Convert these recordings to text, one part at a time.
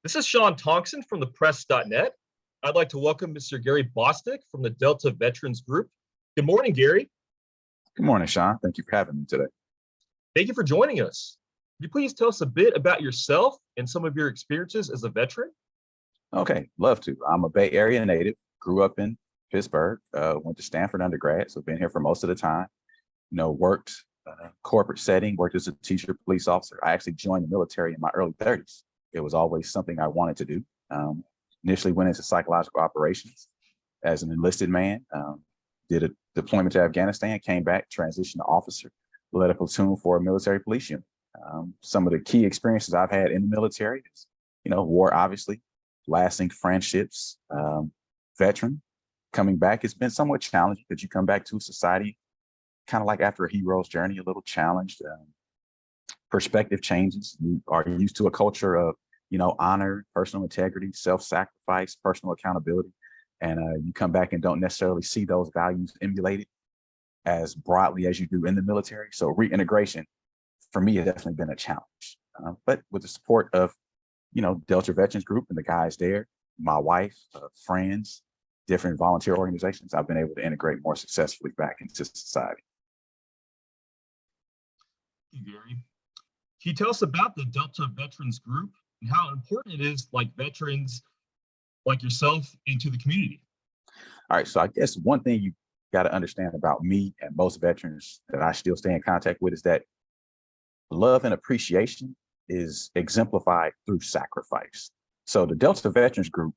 This is Sean Thompson from the press.net. I'd like to welcome Mr. Gary Bostic from the Delta Veterans Group. Good morning, Gary. Good morning, Sean. Thank you for having me today. Thank you for joining us. Could you please tell us a bit about yourself and some of your experiences as a veteran? Okay, love to. I'm a Bay Area native, grew up in Pittsburg, went to Stanford undergrad, so been here for most of the time. Worked corporate setting, worked as a teacher, police officer. I actually joined the military in my early 30s. It was always something I wanted to do. Initially went into psychological operations as an enlisted man, did a deployment to Afghanistan, came back, transitioned to officer, led a platoon for a military police unit. Some of the key experiences I've had in the military is, war, obviously, lasting friendships, veteran. Coming back, it's been somewhat challenging because you come back to society kind of like after a hero's journey, a little challenged. Perspective changes. You are used to a culture of, honor, personal integrity, self-sacrifice, personal accountability. And you come back and don't necessarily see those values emulated as broadly as you do in the military. So reintegration, for me, has definitely been a challenge. But with the support of, Delta Veterans Group and the guys there, my wife, friends, different volunteer organizations, I've been able to integrate more successfully back into society. Thank you, Gary. Can you tell us about the Delta Veterans Group and how important it is, like veterans like yourself, into the community? All right, so I guess one thing you got to understand about me and most veterans that I still stay in contact with is that love and appreciation is exemplified through sacrifice. So the Delta Veterans Group,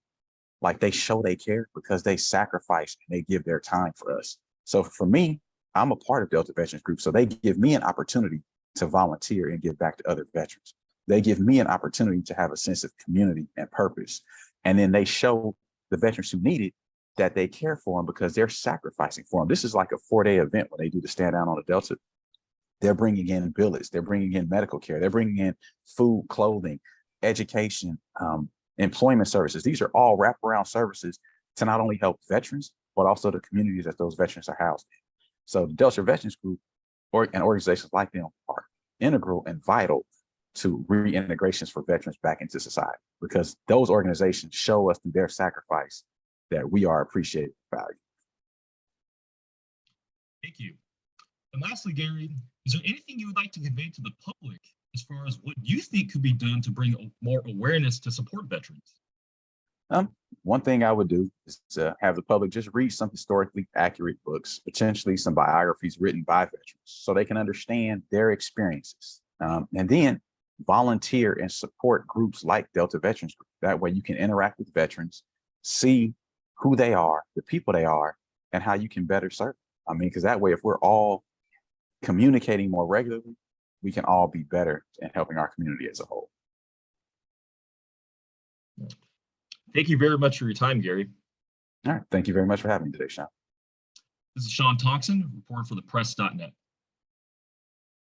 they show they care because they sacrifice and they give their time for us. So for me, I'm a part of Delta Veterans Group, so they give me an opportunity to volunteer and give back to other veterans. They give me an opportunity to have a sense of community and purpose. And then they show the veterans who need it that they care for them because they're sacrificing for them. This is like a 4-day event when they do the stand down on the Delta. They're bringing in billets, they're bringing in medical care, they're bringing in food, clothing, education, employment services. These are all wraparound services to not only help veterans, but also the communities that those veterans are housed in. So the Delta Veterans Group and organizations like them are integral and vital to reintegrations for veterans back into society, because those organizations show us through their sacrifice that we are appreciated and valued. Thank you. And lastly, Gary, is there anything you would like to convey to the public as far as what you think could be done to bring more awareness to support veterans? One thing I would do is to have the public just read some historically accurate books, potentially some biographies written by veterans, so they can understand their experiences. And then volunteer and support groups like Delta Veterans Group. That way you can interact with veterans, see who they are, the people they are, and how you can better serve them. Because that way, if we're all communicating more regularly, we can all be better in helping our community as a whole. Thank you very much for your time, Gary. All right. Thank you very much for having me today, Sean. This is Sean Thompson, reporter for the press.net.